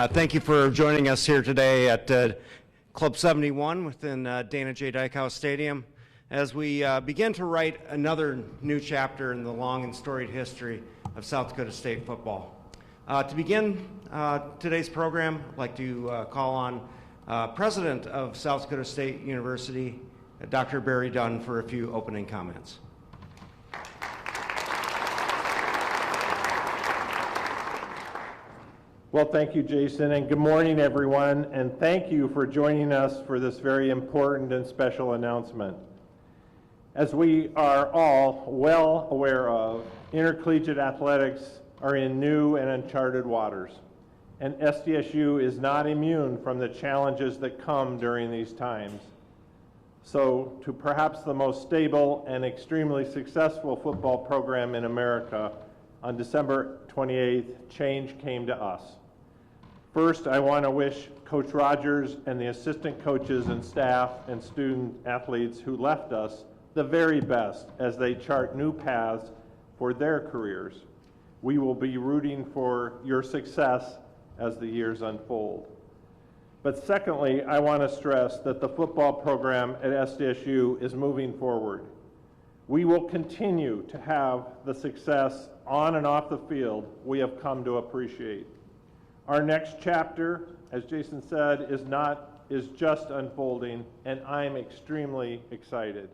Thank you for joining us here today at Club 71 within Dana J. Dykehouse Stadium as we begin to write another new chapter in the long and storied history of South Dakota State football. To begin today's program, I'd like to call on President of South Dakota State University, Dr. Barry Dunn, for a few opening comments. Well, thank you, Jason, and good morning, everyone, and thank you for joining us for this very important and special announcement. As we are all well aware of, intercollegiate athletics are in new and uncharted waters, and SDSU is not immune from the challenges that come during these times. So, to perhaps the most stable and extremely successful football program in America, on December 28th, change came to us. First, I want to wish Coach Rogers and the assistant coaches and staff and student athletes who left us the very best as they chart new paths for their careers. We will be rooting for your success as the years unfold. But secondly, I want to stress that the football program at SDSU is moving forward. We will continue to have the success on and off the field we have come to appreciate. Our next chapter, as Jason said, is just unfolding, and I'm extremely excited.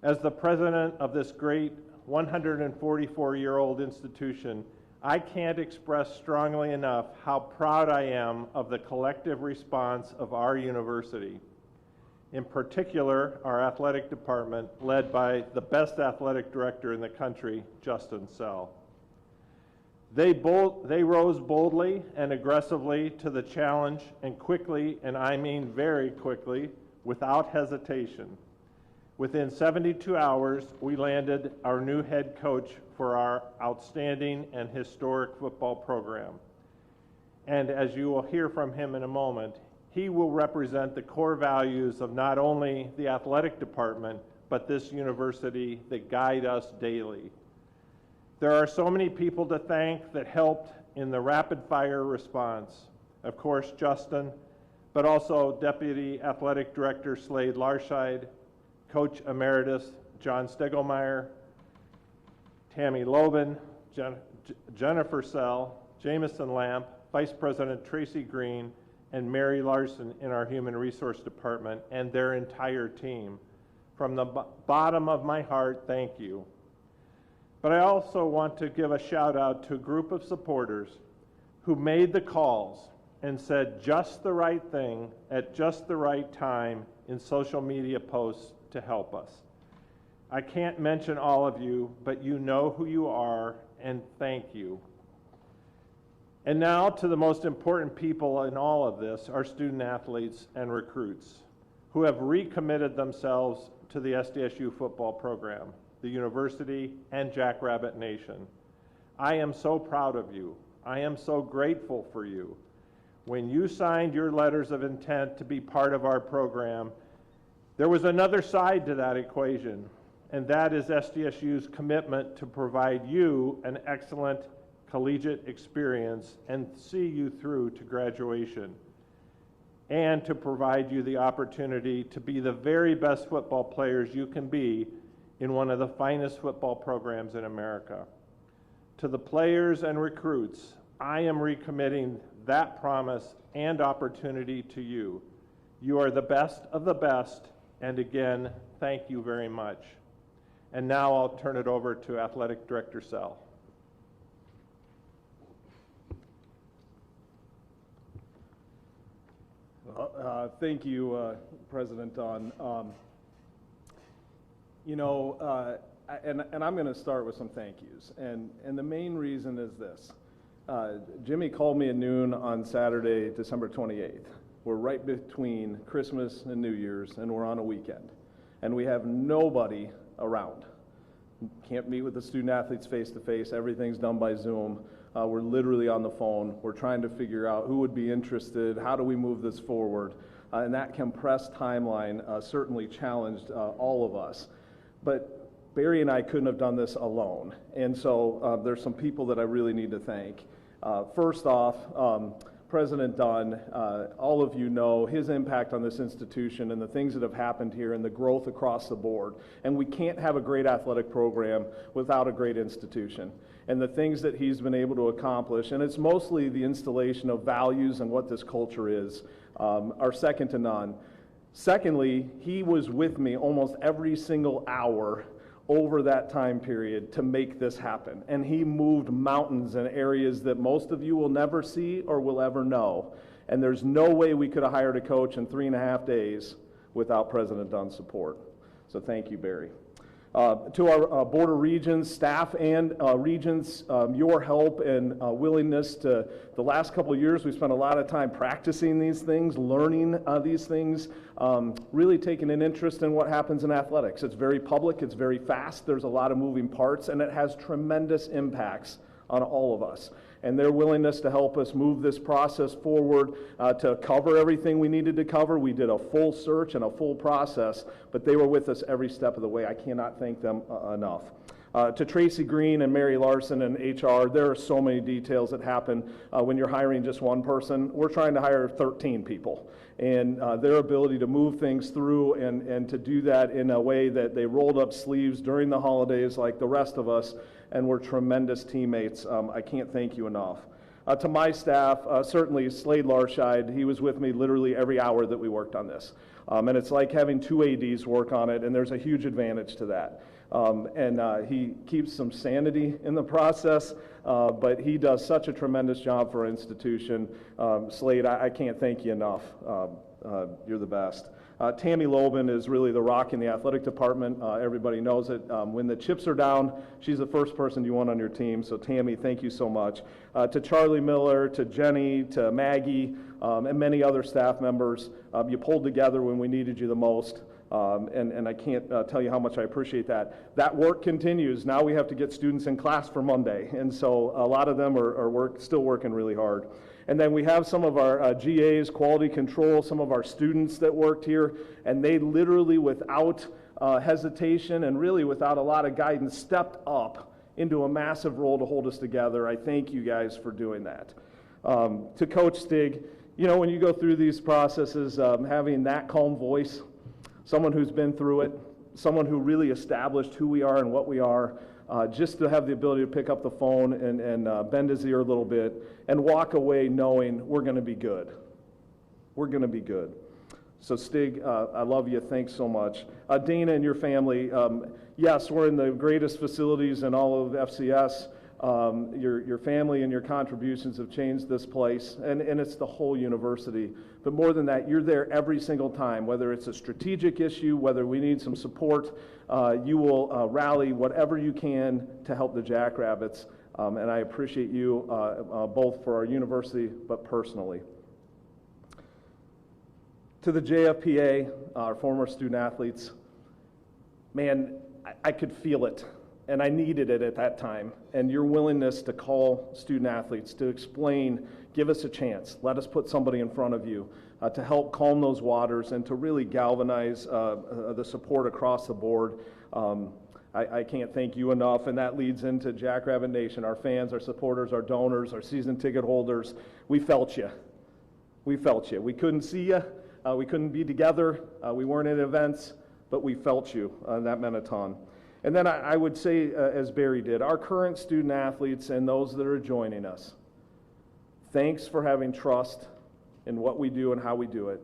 As the president of this great 144-year-old institution, I can't express strongly enough how proud I am of the collective response of our university. In particular, our athletic department, led by the best athletic director in the country, Justin Sell. They rose boldly and aggressively to the challenge, and quickly, and I mean very quickly, without hesitation. Within 72 hours, we landed our new head coach for our outstanding and historic football program. And as you will hear from him in a moment, he will represent the core values of not only the athletic department, but this university that guide us daily. There are so many people to thank that helped in the rapid-fire response. Of course, Justin, but also Deputy Athletic Director Slade Larscheid, Coach Emeritus John Stegelmeyer, Tammy Loban, Jennifer Sell, Jameson Lamp, Vice President Tracy Green, and Mary Larson in our Human Resource Department, and their entire team. From the bottom of my heart, thank you. But I also want to give a shout out to a group of supporters who made the calls and said just the right thing at just the right time in social media posts to help us. I can't mention all of you, but you know who you are, and thank you. And now to the most important people in all of this, our student athletes and recruits who have recommitted themselves to the SDSU football program, the university, and Jackrabbit Nation. I am so proud of you. I am so grateful for you. When you signed your letters of intent to be part of our program, there was another side to that equation, and that is SDSU's commitment to provide you an excellent collegiate experience and see you through to graduation, and to provide you the opportunity to be the very best football players you can be in one of the finest football programs in America. To the players and recruits, I am recommitting that promise and opportunity to you. You are the best of the best, and again, thank you very much. And now I'll turn it over to Athletic Director Sell. Thank you, President Dunn. And I'm going to start with some thank yous. And the main reason is this. Jimmy called me at noon on Saturday, December 28th. We're right between Christmas and New Year's, and we're on a weekend. And we have nobody around. Can't meet with the student athletes face to face. Everything's done by Zoom. We're literally on the phone. We're trying to figure out who would be interested, how do we move this forward. And that compressed timeline certainly challenged all of us. But Barry and I couldn't have done this alone. And so there's some people that I really need to thank. First off, President Dunn, all of you know his impact on this institution and the things that have happened here and the growth across the board. And we can't have a great athletic program without a great institution. And the things that he's been able to accomplish, and it's mostly the installation of values and what this culture is, are second to none. Secondly, he was with me almost every single hour over that time period to make this happen. And he moved mountains in areas that most of you will never see or will ever know. And there's no way we could have hired a coach in 3.5 days without President Dunn's support. So thank you, Barry. To our Board of Regents, staff and regents, your help and willingness to, the last couple of years, we spent a lot of time practicing these things, learning these things, really taking an interest in what happens in athletics. It's very public, it's very fast, there's a lot of moving parts, and it has tremendous impacts on all of us. And their willingness to help us move this process forward, to cover everything we needed to cover. We did a full search and a full process, but they were with us every step of the way. I cannot thank them enough. To Tracy Green and Mary Larson and HR, there are so many details that happen when you're hiring just one person. We're trying to hire 13 people. And their ability to move things through and to do that in a way that they rolled up sleeves during the holidays like the rest of us, and were tremendous teammates. I can't thank you enough. To my staff, certainly Slade Larscheid, he was with me literally every hour that we worked on this. And it's like having 2 ADs work on it, and there's a huge advantage to that. He keeps some sanity in the process, but he does such a tremendous job for our institution. Slade, I can't thank you enough. You're the best. Tammy Loban is really the rock in the athletic department. Everybody knows it. When the chips are down, she's the first person you want on your team. So Tammy, thank you so much. To Charlie Miller, to Jenny, to Maggie, and many other staff members, you pulled together when we needed you the most. And I can't tell you how much I appreciate that. That work continues. Now we have to get students in class for Monday. And so a lot of them are still working really hard. And then we have some of our GAs, quality control, some of our students that worked here, and they literally without hesitation and really without a lot of guidance stepped up into a massive role to hold us together. I thank you guys for doing that. To Coach Stig, you know, when you go through these processes, having that calm voice, someone who's been through it, someone who really established who we are and what we are, just to have the ability to pick up the phone and bend his ear a little bit and walk away knowing we're going to be good. We're going to be good. So Stig, I love you. Thanks so much. Dana and your family, yes, we're in the greatest facilities in all of FCS. Your family and your contributions have changed this place, and it's the whole university. But more than that, you're there every single time, whether it's a strategic issue, whether we need some support, you will rally whatever you can to help the Jackrabbits, and I appreciate you both for our university, but personally. To the JFPA, our former student athletes, man, I could feel it. And I needed it at that time. And your willingness to call student athletes, to explain, give us a chance, let us put somebody in front of you, to help calm those waters and to really galvanize the support across the board. I can't thank you enough, and that leads into Jackrabbit Nation, our fans, our supporters, our donors, our season ticket holders. We felt you. We felt you. We couldn't see you. We couldn't be together. We weren't at events, but we felt you. That meant a ton. And then I would say, as Barry did, our current student athletes and those that are joining us, thanks for having trust in what we do and how we do it.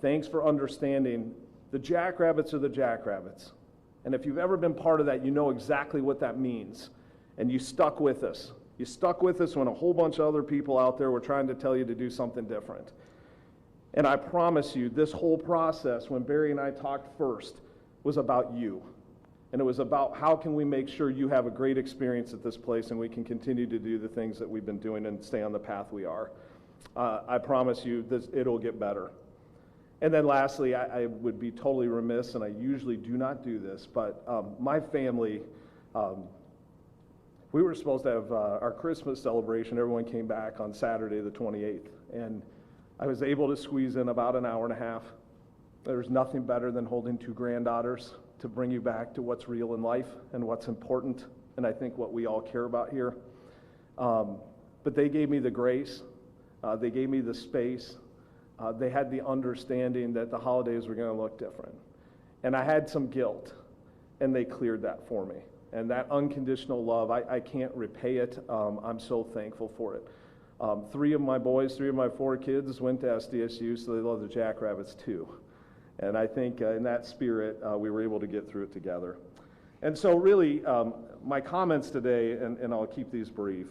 Thanks for understanding the Jackrabbits are the Jackrabbits. And if you've ever been part of that, you know exactly what that means. And you stuck with us. You stuck with us when a whole bunch of other people out there were trying to tell you to do something different. And I promise you, this whole process, when Barry and I talked first, was about you. And it was about how can we make sure you have a great experience at this place and we can continue to do the things that we've been doing and stay on the path we are. I promise you this, it'll get better. And then lastly, I would be totally remiss, and I usually do not do this, but my family, we were supposed to have our Christmas celebration. Everyone came back on Saturday the 28th, and I was able to squeeze in about an hour and a half. There's nothing better than holding two granddaughters to bring you back to what's real in life and what's important, and I think what we all care about here. But they gave me the grace They gave me the space. They had the understanding that the holidays were going to look different. And I had some guilt, and they cleared that for me. And that unconditional love, I can't repay it. I'm so thankful for it. 3 of my boys, 3 of my 4 kids went to SDSU, so they love the Jackrabbits too. And I think in that spirit, we were able to get through it together. And so really, my comments today, and I'll keep these brief.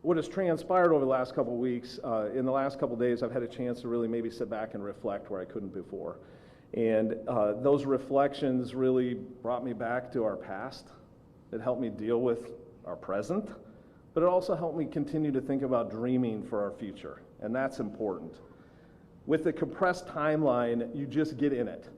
What has transpired over the last couple of weeks, in the last couple of days, I've had a chance to really maybe sit back and reflect where I couldn't before. And those reflections really brought me back to our past. It helped me deal with our present, but it also helped me continue to think about dreaming for our future, and that's important. With the compressed timeline, you just get in it,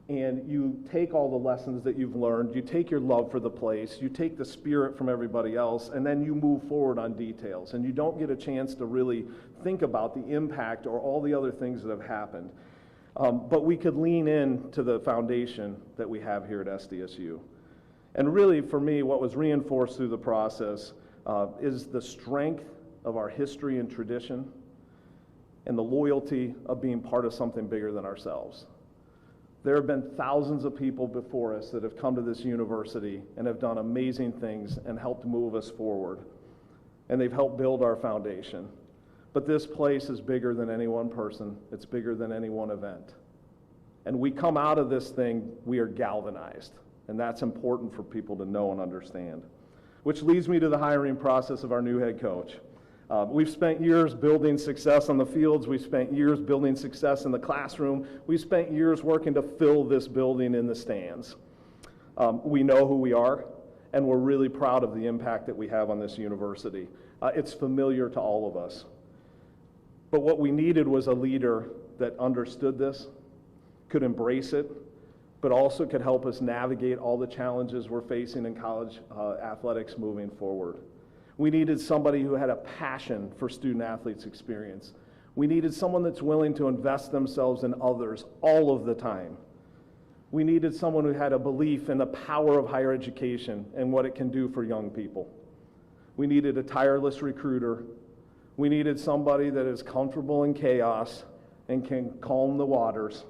and you take all the lessons that you've learned, you take your love for the place, you take the spirit from everybody else, and then you move forward on details, and you don't get a chance to really think about the impact or all the other things that have happened. But we could lean in to the foundation that we have here at SDSU. And really, for me, what was reinforced through the process is the strength of our history and tradition and the loyalty of being part of something bigger than ourselves. There have been thousands of people before us that have come to this university and have done amazing things and helped move us forward. And they've helped build our foundation. But this place is bigger than any one person. It's bigger than any one event. And we come out of this thing, we are galvanized. And that's important for people to know and understand. Which leads me to the hiring process of our new head coach. We've spent years building success on the fields. We've spent years building success in the classroom. We've spent years working to fill this building in the stands. We know who we are, and we're really proud of the impact that we have on this university. It's familiar to all of us. But what we needed was a leader that understood this, could embrace it, but also could help us navigate all the challenges we're facing in college athletics moving forward. We needed somebody who had a passion for student athletes experience. We needed someone that's willing to invest themselves in others all of the time. We needed someone who had a belief in the power of higher education and what it can do for young people. We needed a tireless recruiter. We needed somebody that is comfortable in chaos and can calm the waters.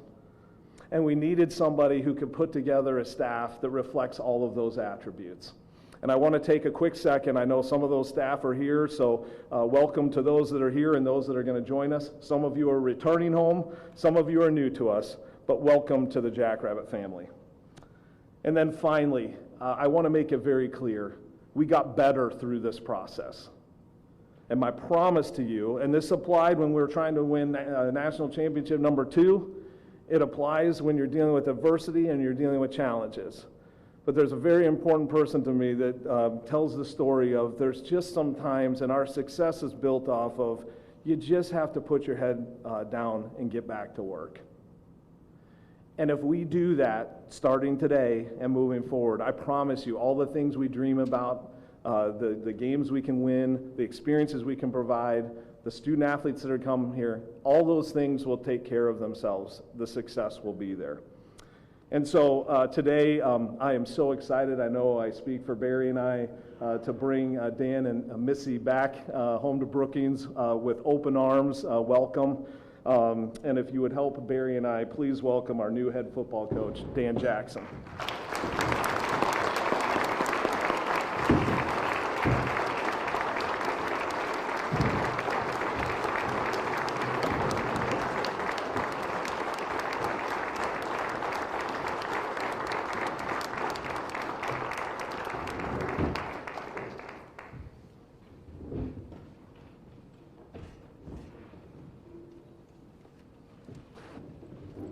And we needed somebody who could put together a staff that reflects all of those attributes. And I want to take a quick second. I know some of those staff are here, so welcome to those that are here and those that are going to join us. Some of you are returning home. Some of you are new to us, but welcome to the Jackrabbit family. And then finally, I want to make it very clear, we got better through this process. And my promise to you, and this applied when we were trying to win national championship number 2, it applies when you're dealing with adversity and you're dealing with challenges. But there's a very important person to me that tells the story of there's just some times, and our success is built off of, you just have to put your head down and get back to work. And if we do that starting today and moving forward, I promise you all the things we dream about, the games we can win, the experiences we can provide, the student athletes that are coming here, all those things will take care of themselves. The success will be there. And so today, I am so excited. I know I speak for Barry and I to bring Dan and Missy back home to Brookings with open arms. Welcome. And if you would help Barry and I, please welcome our new head football coach, Dan Jackson.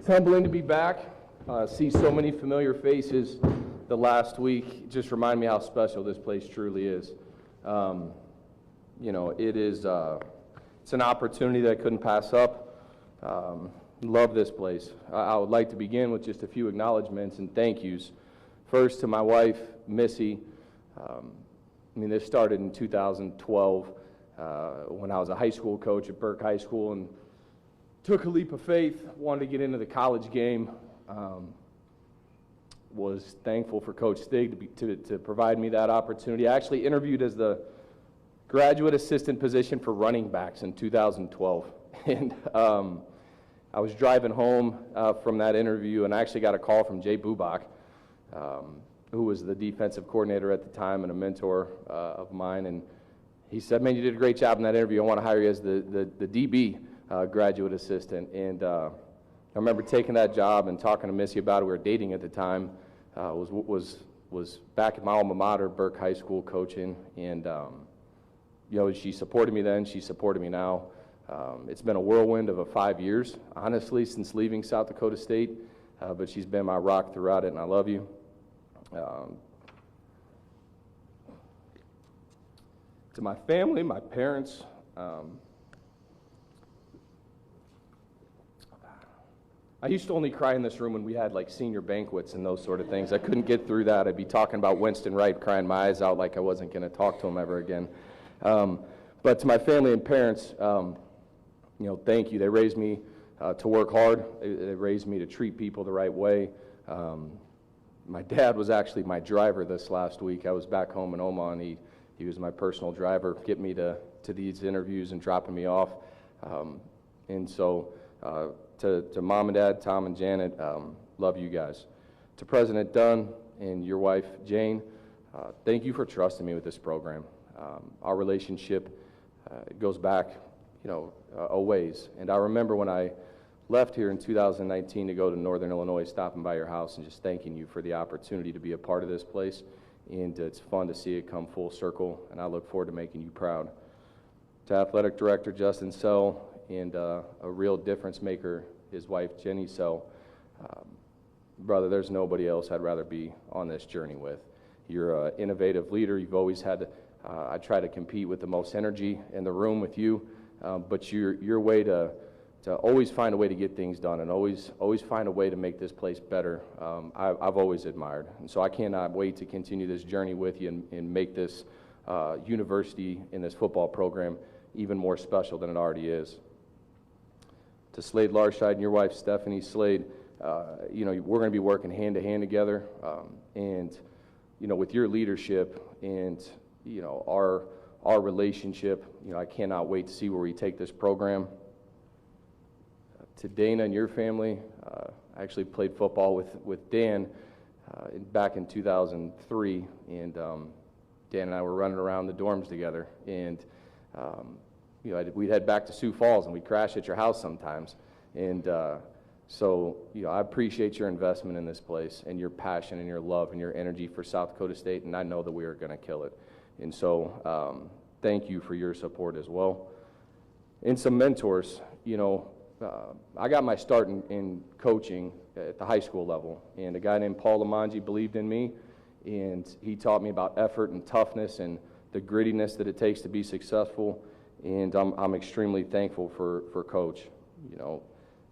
It's humbling to be back, see so many familiar faces the last week. Just remind me how special this place truly is. You know, it's an opportunity that I couldn't pass up. Love this place. I would like to begin with just a few acknowledgments and thank yous. First to my wife, Missy. This started in 2012 when I was a high school coach at Burke High School and took a leap of faith, wanted to get into the college game. Was thankful for Coach Stig to provide me that opportunity. I actually interviewed as the graduate assistant position for running backs in 2012. And I was driving home from that interview, and I actually got a call from Jay Bubak, who was the defensive coordinator at the time and a mentor of mine. And he said, "Man, you did a great job in that interview. I want to hire you as the DB graduate assistant." And I remember taking that job and talking to Missy about it. We were dating at the time. Was back at my alma mater, Burke High School, coaching. And she supported me then. She supported me now. It's been a whirlwind of 5 years, honestly, since leaving South Dakota State, but she's been my rock throughout it, and I love you. To my family, my parents, I used to only cry in this room when we had like senior banquets and those sort of things. I couldn't get through that. I'd be talking about Winston Wright, crying my eyes out like I wasn't going to talk to him ever again. But to my family and parents, thank you. They raised me to work hard. They raised me to treat people the right way. My dad was actually my driver this last week. I was back home in Omaha, and he was my personal driver, getting me to these interviews and dropping me off. And so to Mom and Dad, Tom and Janet, love you guys. To President Dunn and your wife, Jane, thank you for trusting me with this program. Our relationship goes back, a ways. And I remember when I left here in 2019 to go to Northern Illinois, stopping by your house and just thanking you for the opportunity to be a part of this place. And it's fun to see it come full circle, and I look forward to making you proud. To Athletic Director Justin Sell and a real difference maker, his wife Jenny Sell, brother, there's nobody else I'd rather be on this journey with. You're an innovative leader. You've always had, I try to compete with the most energy in the room with you, but your way to always find a way to get things done and always find a way to make this place better, I've always admired. And so I cannot wait to continue this journey with you and make this university and this football program even more special than it already is. To Slade Larscheid and your wife, Stephanie Slade, we're going to be working hand to hand together, and with your leadership and our relationship, I cannot wait to see where we take this program. To Dana and your family, I actually played football with Dan back in 2003, and Dan and I were running around the dorms together, and we'd head back to Sioux Falls, and we'd crash at your house sometimes. And so I appreciate your investment in this place and your passion and your love and your energy for South Dakota State, and I know that we are going to kill it. And so thank you for your support as well. And some mentors, I got my start in coaching at the high school level, and a guy named Paul Lamanji believed in me, and he taught me about effort and toughness and the grittiness that it takes to be successful, and I'm extremely thankful for Coach.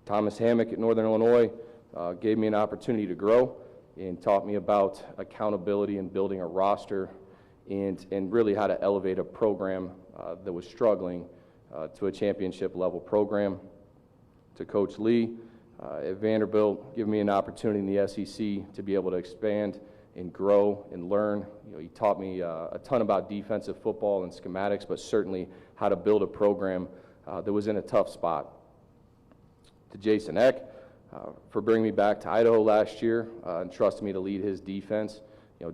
Thomas Hammock at Northern Illinois gave me an opportunity to grow and taught me about accountability and building a roster and really how to elevate a program that was struggling to a championship level program. To Coach Lee at Vanderbilt, giving me an opportunity in the SEC to be able to expand and grow and learn. He taught me a ton about defensive football and schematics, but certainly how to build a program that was in a tough spot. To Jason Eck for bringing me back to Idaho last year and trusting me to lead his defense.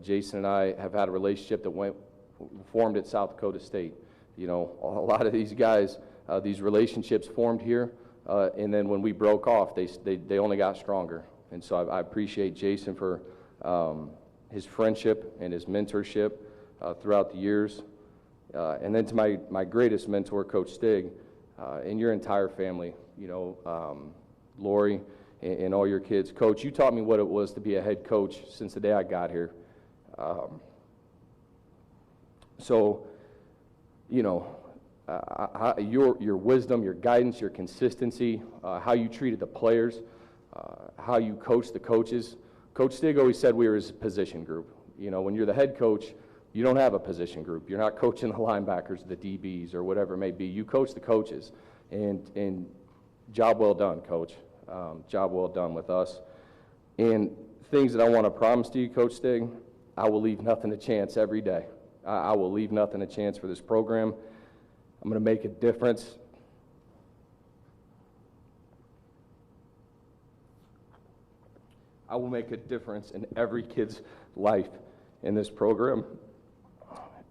Jason and I have had a relationship that formed at South Dakota State. A lot of these guys, these relationships formed here. And then when we broke off, they only got stronger. And so I appreciate Jason for his friendship and his mentorship throughout the years. And then to my greatest mentor, Coach Stig, and your entire family, Lori and all your kids. Coach, you taught me what it was to be a head coach since the day I got here. Your wisdom, your guidance, your consistency, how you treated the players, how you coached the coaches. Coach Stig always said we were his position group. When you're the head coach, you don't have a position group. You're not coaching the linebackers, the DBs, or whatever it may be. You coach the coaches, and job well done, Coach. Job well done with us. And things that I want to promise to you, Coach Stig, I will leave nothing to chance every day. I will leave nothing to chance for this program. I'm going to make a difference. I will make a difference in every kid's life in this program,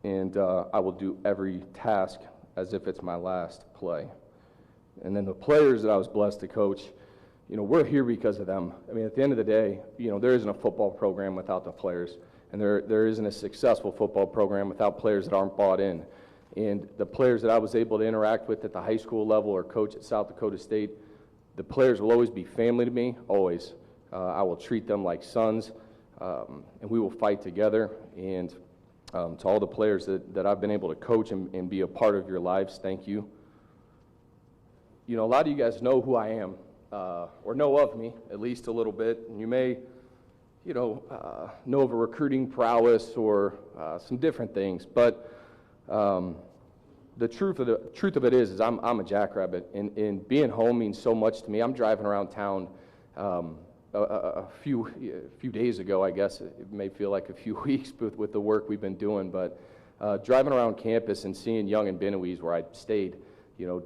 and I will do every task as if it's my last play. And then the players that I was blessed to coach, we're here because of them. I mean, at the end of the day, there isn't a football program without the players, and there isn't a successful football program without players that aren't bought in. And the players that I was able to interact with at the high school level or coach at South Dakota State, the players will always be family to me, always. I will treat them like sons, and we will fight together. And to all the players that I've been able to coach and be a part of your lives, thank you. A lot of you guys know who I am, or know of me, at least a little bit. And you may, know of a recruiting prowess or some different things. But the truth of it is I'm a jackrabbit, and being home means so much to me. I'm driving around town a few days ago, I guess. It may feel like a few weeks with the work we've been doing, but driving around campus and seeing Young and Benawees where I stayed,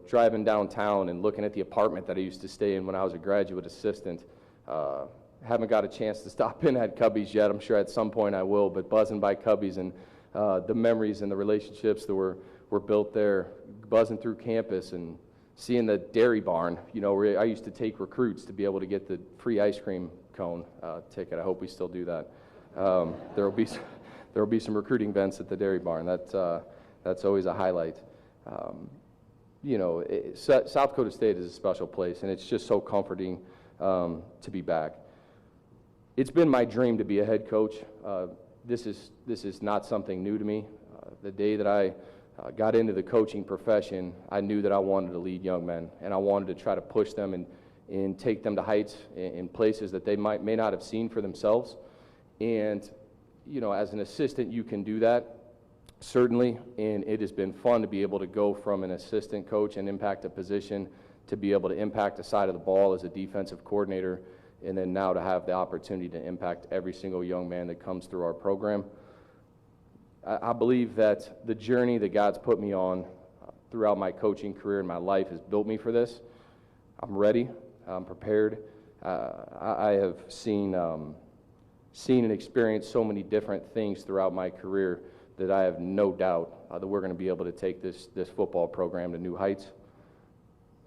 driving downtown and looking at the apartment that I used to stay in when I was a graduate assistant. Haven't got a chance to stop in at Cubby's yet. I'm sure at some point I will, but buzzing by Cubby's and the memories and the relationships that were built there, buzzing through campus and seeing the dairy barn, where I used to take recruits to be able to get the free ice cream cone ticket. I hope we still do that. There will be some recruiting events at the dairy barn. That's always a highlight. South Dakota State is a special place, and it's just so comforting to be back. It's been my dream to be a head coach. This is not something new to me. The day that I got into the coaching profession, I knew that I wanted to lead young men, and I wanted to try to push them and take them to heights in places that they may not have seen for themselves. And, as an assistant, you can do that, certainly, and it has been fun to be able to go from an assistant coach and impact a position to be able to impact the side of the ball as a defensive coordinator, and then now to have the opportunity to impact every single young man that comes through our program. I believe that the journey that God's put me on throughout my coaching career and my life has built me for this. I'm ready. I'm prepared. I have seen and experienced so many different things throughout my career that I have no doubt that we're going to be able to take this football program to new heights.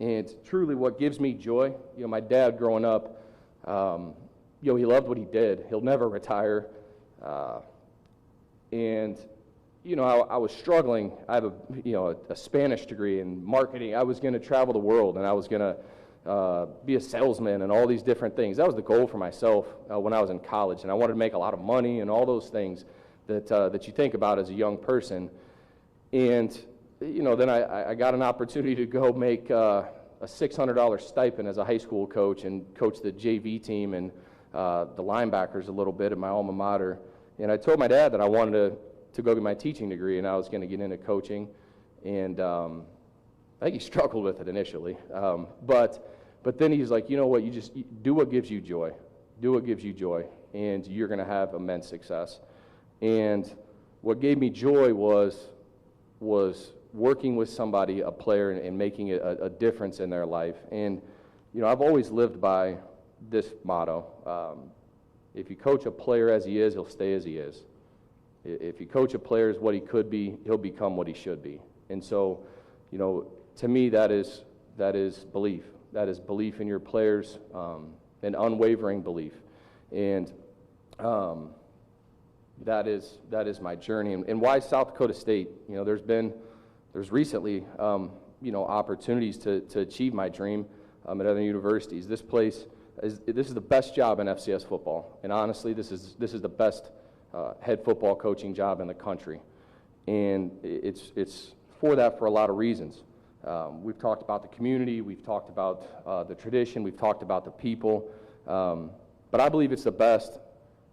And truly what gives me joy, my dad growing up, he loved what he did. He'll never retire. And, I was struggling. I have a Spanish degree in marketing. I was going to travel the world, and I was going to be a salesman and all these different things. That was the goal for myself when I was in college, and I wanted to make a lot of money and all those things that you think about as a young person. And, then I got an opportunity to go make a $600 stipend as a high school coach and coach the JV team and the linebackers a little bit at my alma mater. And I told my dad that I wanted to go get my teaching degree, and I was going to get into coaching. And I think he struggled with it initially. But then he's like, you know what, you do what gives you joy. Do what gives you joy, and you're going to have immense success. And what gave me joy was working with somebody, a player, and making a difference in their life. And, I've always lived by this motto. If you coach a player as he is, he'll stay as he is. If you coach a player as what he could be, he'll become what he should be. And so, to me, that is belief. That is belief in your players, an unwavering belief. And that is my journey. And why South Dakota State? There's recently, opportunities to achieve my dream at other universities. This is the best job in FCS football, and honestly, this is the best head football coaching job in the country, and it's for that for a lot of reasons. We've talked about the community, we've talked about the tradition, we've talked about the people, but I believe it's the best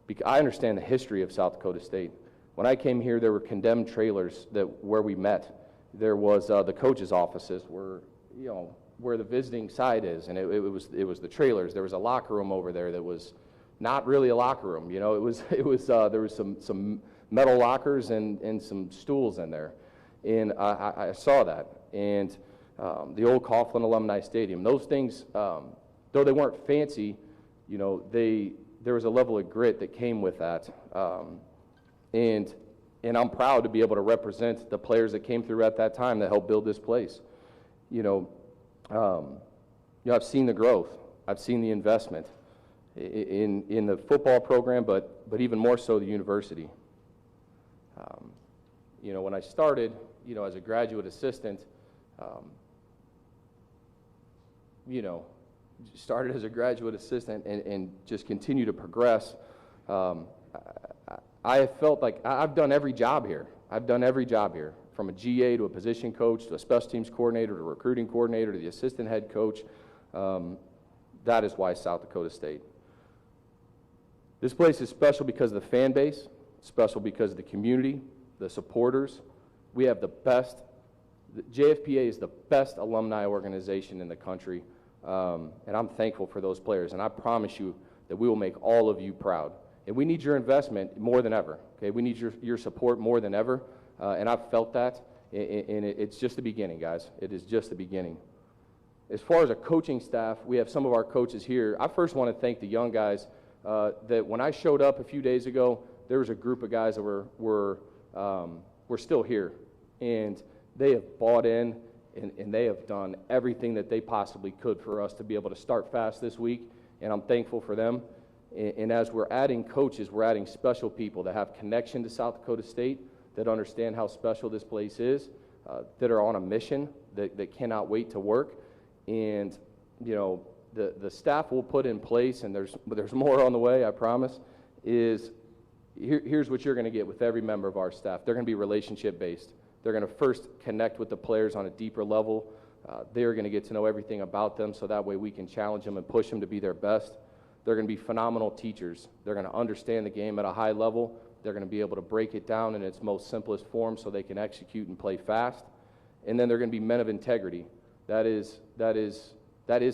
because I understand the history of South Dakota State. When I came here, there were condemned trailers where we met. There was the coaches' offices where the visiting side is, and it was the trailers. There was a locker room over there that was not really a locker room. There was some metal lockers and some stools in there. And I saw that. And the old Coughlin Alumni Stadium, those things, though they weren't fancy, you know, there was a level of grit that came with that. And I'm proud to be able to represent the players that came through at that time that helped build this place. I've seen the growth. I've seen the investment in the football program, but even more so the university. When I started, as a graduate assistant, started as a graduate assistant and just continue to progress. I have felt like I've done every job here. I've done every job here, from a GA to a position coach to a special teams coordinator to a recruiting coordinator to the assistant head coach. That is why South Dakota State. This place is special because of the fan base, special because of the community, the supporters. We have the best, JFPA is the best alumni organization in the country, and I'm thankful for those players, and I promise you that we will make all of you proud. And we need your investment more than ever, okay? We need your support more than ever, and I've felt that, and it's just the beginning, guys. It is just the beginning. As far as a coaching staff, we have some of our coaches here. I first want to thank the young guys that when I showed up a few days ago, there was a group of guys that were still here, and they have bought in, and they have done everything that they possibly could for us to be able to start fast this week, and I'm thankful for them. And as we're adding coaches, we're adding special people that have connection to South Dakota State, that understand how special this place is, that are on a mission, that cannot wait to work. And, the staff we'll put in place, and there's more on the way, I promise, is here's what you're going to get with every member of our staff. They're going to be relationship-based. They're going to first connect with the players on a deeper level. They're going to get to know everything about them, so that way we can challenge them and push them to be their best. They're going to be phenomenal teachers. They're going to understand the game at a high level. They're going to be able to break it down in its most simplest form so they can execute and play fast. And then they're going to be men of integrity. That is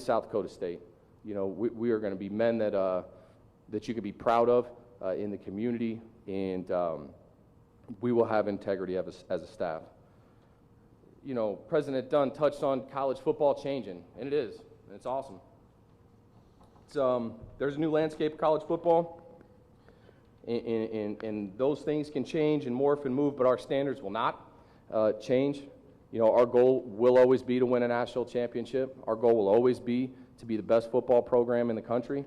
South Dakota State. We are going to be men that you can be proud of in the community, and we will have integrity as a staff. President Dunn touched on college football changing, and it is, and it's awesome. There's a new landscape of college football, and those things can change and morph and move, but our standards will not change. Our goal will always be to win a national championship. Our goal will always be to be the best football program in the country.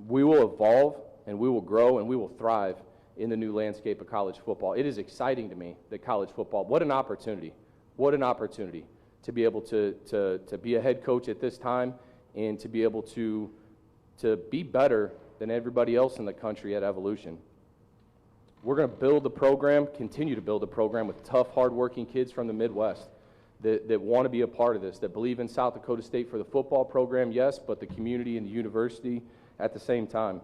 We will evolve, and we will grow, and we will thrive in the new landscape of college football. It is exciting to me that college football, what an opportunity to be able to be a head coach at this time, and to be able to be better than everybody else in the country at evolution. We're going to build the program, continue to build the program with tough, hardworking kids from the Midwest that want to be a part of this, that believe in South Dakota State for the football program, yes, but the community and the university at the same time.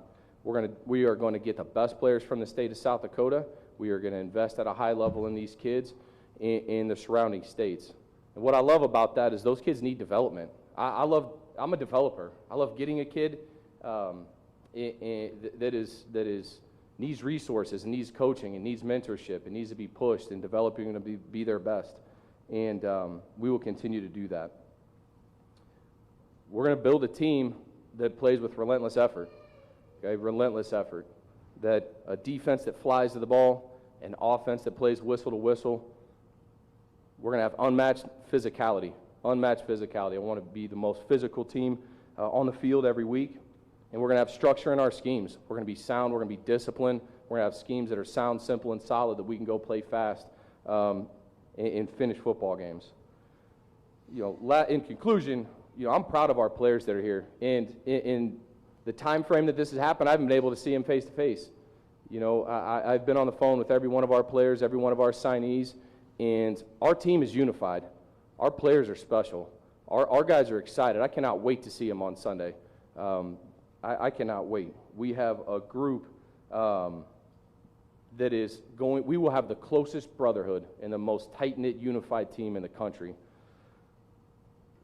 We are going to get the best players from the state of South Dakota. We are going to invest at a high level in these kids in the surrounding states. And what I love about that is those kids need development. I'm a developer. I love getting a kid that needs resources and needs coaching and needs mentorship and needs to be pushed and developing them to be their best. And we will continue to do that. We're going to build a team that plays with relentless effort. Okay, relentless effort. That a defense that flies to the ball, an offense that plays whistle to whistle. We're going to have unmatched physicality. I want to be the most physical team on the field every week. And we're going to have structure in our schemes. We're going to be sound. We're going to be disciplined. We're going to have schemes that are sound, simple, and solid that we can go play fast and finish football games. In conclusion, I'm proud of our players that are here. And in the time frame that this has happened, I haven't been able to see them face to face. I've been on the phone with every one of our players, every one of our signees, and our team is unified. Our players are special. Our guys are excited. I cannot wait to see them on Sunday. I cannot wait. We have a group that is going, we will have the closest brotherhood and the most tight-knit, unified team in the country.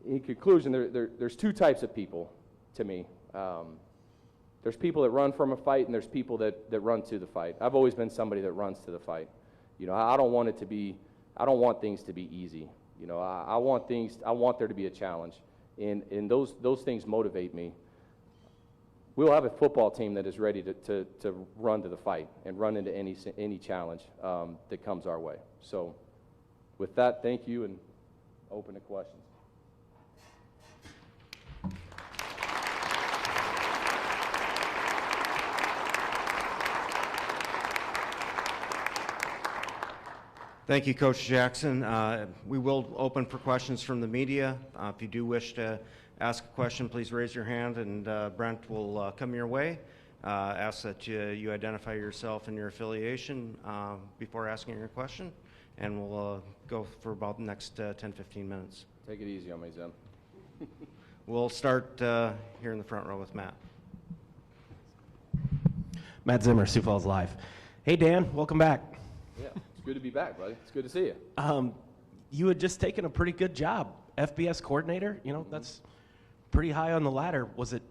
In conclusion, there's two types of people to me. there's people that run from a fight, and there's people that run to the fight. I've always been somebody that runs to the fight. You know, I don't want things to be easy. You know, I want there to be a challenge, and those things motivate me. We'll have a football team that is ready to run to the fight and run into any challenge that comes our way. So with that, thank you, and open to questions. Thank you, Coach Jackson. We will open for questions from the media. If you do wish to ask a question, please raise your hand, and Brent will come your way. Ask that you identify yourself and your affiliation before asking your question, and we'll go for about the next 10-15 minutes. Take it easy on me, Zim. We'll start here in the front row with Matt. Matt Zimmer, Sioux Falls Live. Hey, Dan, welcome back. Yeah, it's good to be back, buddy. It's good to see you. You had just taken a pretty good job, FBS coordinator. You know, that's pretty high on the ladder. Was it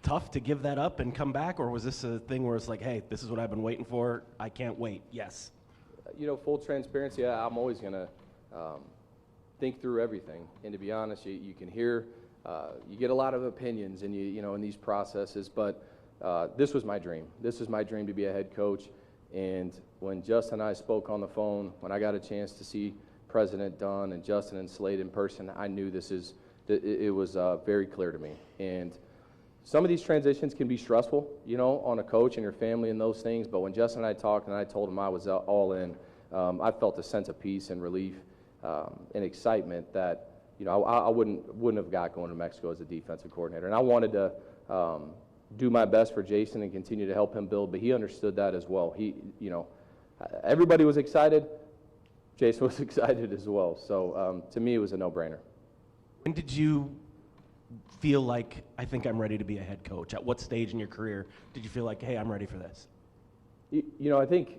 tough to give that up and come back, or was this a thing where it's like, hey, this is what I've been waiting for, I can't wait? Yes. You know, full transparency, I'm always going to think through everything. And to be honest, you can hear, you get a lot of opinions and you know, in these processes, but this was my dream. This was my dream to be a head coach. And when Justin and I spoke on the phone, when I got a chance to see President Dunn and Justin and Slade in person, I knew it was very clear to me. And some of these transitions can be stressful, you know, on a coach and your family and those things. But when Justin and I talked and I told him I was all in, I felt a sense of peace and relief and excitement that, you know, I wouldn't have got going to Mexico as a defensive coordinator. And I wanted to do my best for Jason and continue to help him build, but he understood that as well. He, you know, everybody was excited. Jason was excited as well. So to me, it was a no-brainer. When did you feel like, I think I'm ready to be a head coach? At what stage in your career did you feel like, hey, I'm ready for this? You know, I think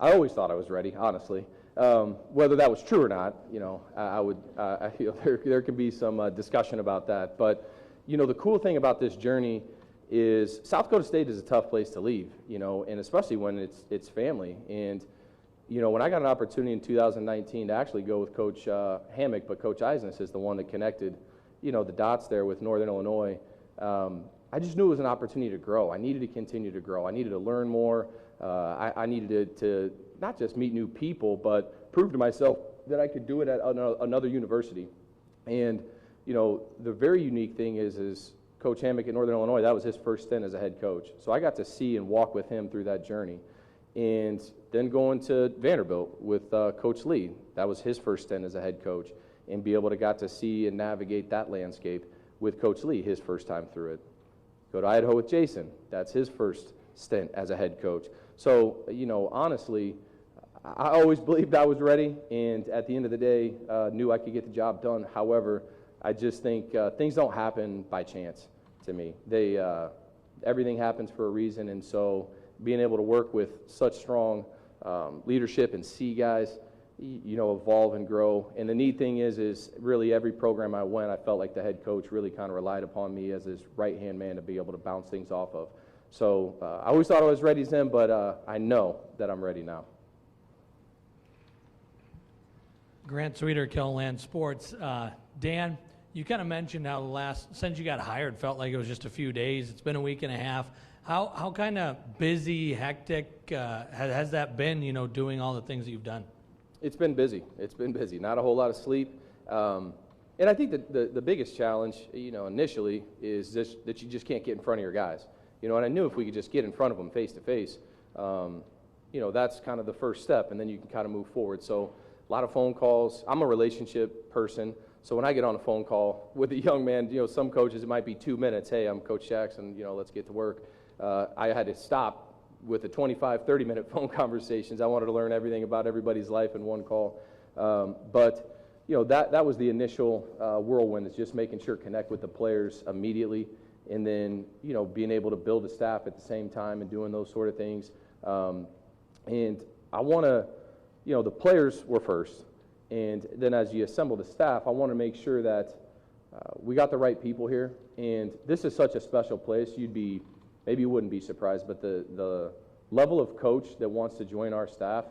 I always thought I was ready, honestly. Whether that was true or not, you know, I feel there can be some discussion about that. But you know, the cool thing about this journey is South Dakota State is a tough place to leave, you know, and especially when it's family. And, you know, when I got an opportunity in 2019 to actually go with Coach Hammock, but Coach Eisness is the one that connected, you know, the dots there with Northern Illinois, I just knew it was an opportunity to grow. I needed to continue to grow. I needed to learn more. I needed to not just meet new people, but prove to myself that I could do it at another university. And you know, the very unique thing is Coach Hammock at Northern Illinois, that was his first stint as a head coach. So I got to see and walk with him through that journey. And then going to Vanderbilt with Coach Lee, that was his first stint as a head coach, and be able to got to see and navigate that landscape with Coach Lee, his first time through it. Go to Idaho with Jason, that's his first stint as a head coach. So, you know, honestly, I always believed I was ready, and at the end of the day, knew I could get the job done. However, I just think things don't happen by chance to me. Everything happens for a reason, and so being able to work with such strong leadership and see guys, you know, evolve and grow. And the neat thing is really every program I went, I felt like the head coach really kind of relied upon me as his right-hand man to be able to bounce things off of. So I always thought I was ready then, but I know that I'm ready now. Grant Sweeter, Kelland Sports. Dan, you kind of mentioned how since you got hired, felt like it was just a few days. It's been a week and a half. How kind of busy, hectic has that been, you know, doing all the things that you've done? It's been busy. It's been busy. Not a whole lot of sleep. And I think that the biggest challenge, you know, initially is that you just can't get in front of your guys. You know, and I knew if we could just get in front of them face to face, you know, that's kind of the first step, and then you can kind of move forward. So a lot of phone calls. I'm a relationship person, so when I get on a phone call with a young man, you know, some coaches, it might be 2 minutes. Hey, I'm Coach Jackson, you know, let's get to work. I had to stop with the 25, 30-minute phone conversations. I wanted to learn everything about everybody's life in one call. But, you know, that was the initial whirlwind, is just making sure connect with the players immediately, and then, you know, being able to build a staff at the same time and doing those sort of things. And I want to, you know, the players were first. And then as you assemble the staff, I want to make sure that we got the right people here, and this is such a special place. Maybe you wouldn't be surprised, but the level of coach that wants to join our staff,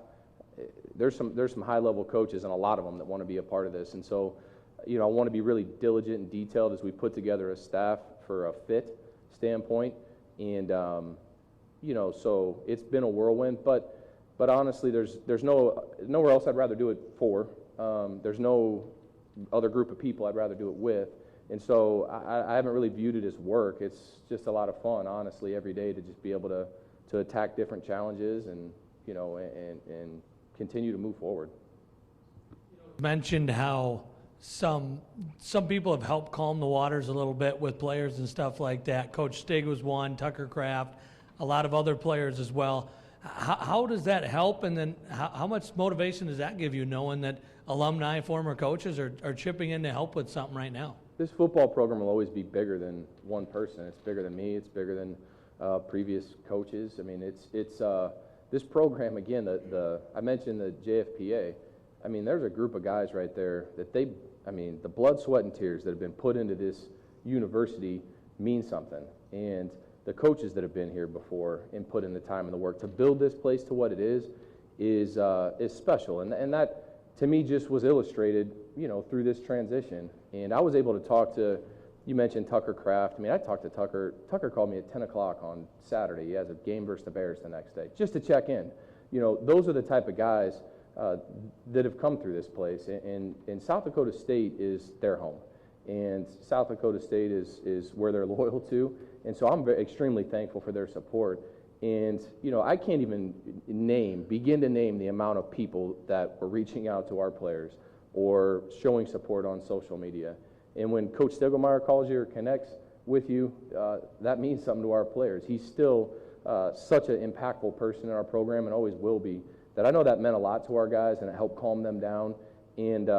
there's some high-level coaches, and a lot of them that want to be a part of this. And so, I want to be really diligent and detailed as we put together a staff for a fit standpoint. And so it's been a whirlwind, but honestly, there's nowhere else I'd rather do it for. There's no other group of people I'd rather do it with. And so I haven't really viewed it as work. It's just a lot of fun, honestly, every day to just be able to attack different challenges and continue to move forward. You mentioned how some people have helped calm the waters a little bit with players and stuff like that. Coach Stig was one, Tucker Kraft, a lot of other players as well. How does that help, and then how much motivation does that give you, knowing that alumni, former coaches are chipping in to help with something right now? This football program will always be bigger than one person. It's bigger than me. It's bigger than previous coaches. I mean, it's this program, again, I mentioned the JFPA. I mean, there's a group of guys right there that the blood, sweat, and tears that have been put into this university mean something. And the coaches that have been here before and put in the time and the work to build this place to what it is special. And that, to me, just was illustrated, through this transition. And I was able to talk to, you mentioned Tucker Kraft. I mean, I talked to Tucker. Tucker called me at 10 o'clock on Saturday. He has a game versus the Bears the next day, just to check in. Those are the type of guys that have come through this place. And South Dakota State is their home. And South Dakota State is where they're loyal to. And so I'm extremely thankful for their support. And, I can't even begin to name the amount of people that were reaching out to our players or showing support on social media. And when Coach Stegelmeyer calls you or connects with you, that means something to our players. He's still such an impactful person in our program and always will be, that I know that meant a lot to our guys and it helped calm them down. And,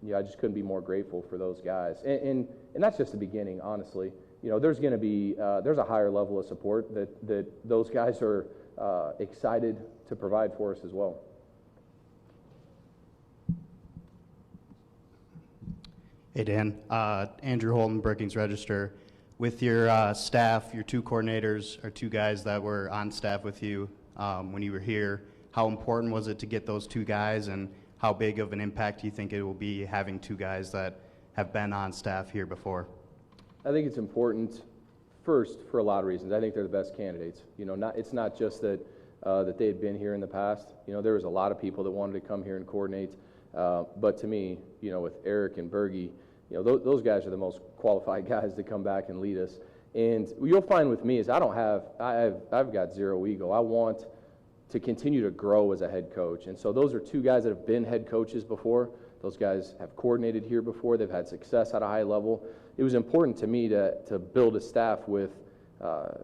I just couldn't be more grateful for those guys. And that's just the beginning, honestly. There's going to be there's a higher level of support that those guys are excited to provide for us as well. Hey, Dan. Andrew Holton, Brookings Register. With your staff, your two coordinators, or two guys that were on staff with you when you were here, how important was it to get those two guys, and how big of an impact do you think it will be having two guys that have been on staff here before? I think it's important, first, for a lot of reasons. I think they're the best candidates. It's not just that they had been here in the past. There was a lot of people that wanted to come here and coordinate. But to me, with Eric and Bergie, those guys are the most qualified guys to come back and lead us. And what you'll find with me is I've got zero ego. I want to continue to grow as a head coach. And so those are two guys that have been head coaches before. Those guys have coordinated here before. They've had success at a high level. It was important to me to build a staff with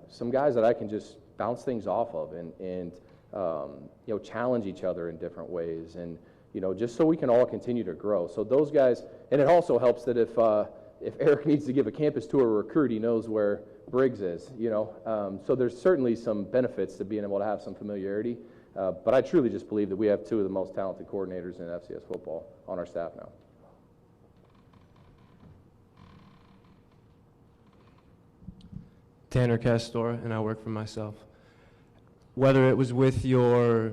some guys that I can just bounce things off of and challenge each other in different ways, and just so we can all continue to grow. So those guys, and it also helps that if Eric needs to give a campus tour or recruit, he knows where Briggs is. So there's certainly some benefits to being able to have some familiarity. But I truly just believe that we have two of the most talented coordinators in FCS football on our staff now. Tanner Castor, and I work for myself. Whether it was with your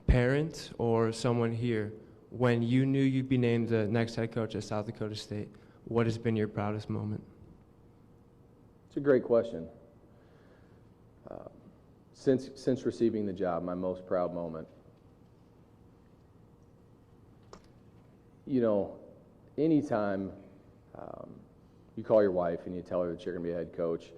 parent or someone here, when you knew you'd be named the next head coach at South Dakota State, what has been your proudest moment? It's a great question. Since receiving the job, my most proud moment. Anytime you call your wife and you tell her that you're going to be a head coach,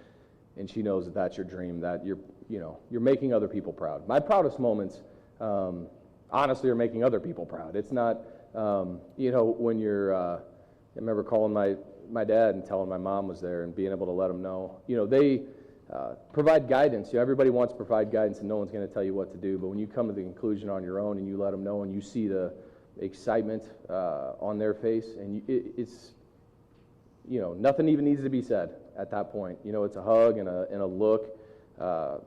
and she knows that that's your dream, that you're making other people proud. My proudest moments, honestly, are making other people proud. It's not, when you're. I remember calling my dad and telling my mom was there and being able to let them know. They provide guidance. Everybody wants to provide guidance, and no one's going to tell you what to do. But when you come to the conclusion on your own and you let them know, and you see the excitement on their face, and it's. Nothing even needs to be said at that point. It's a hug and a look. So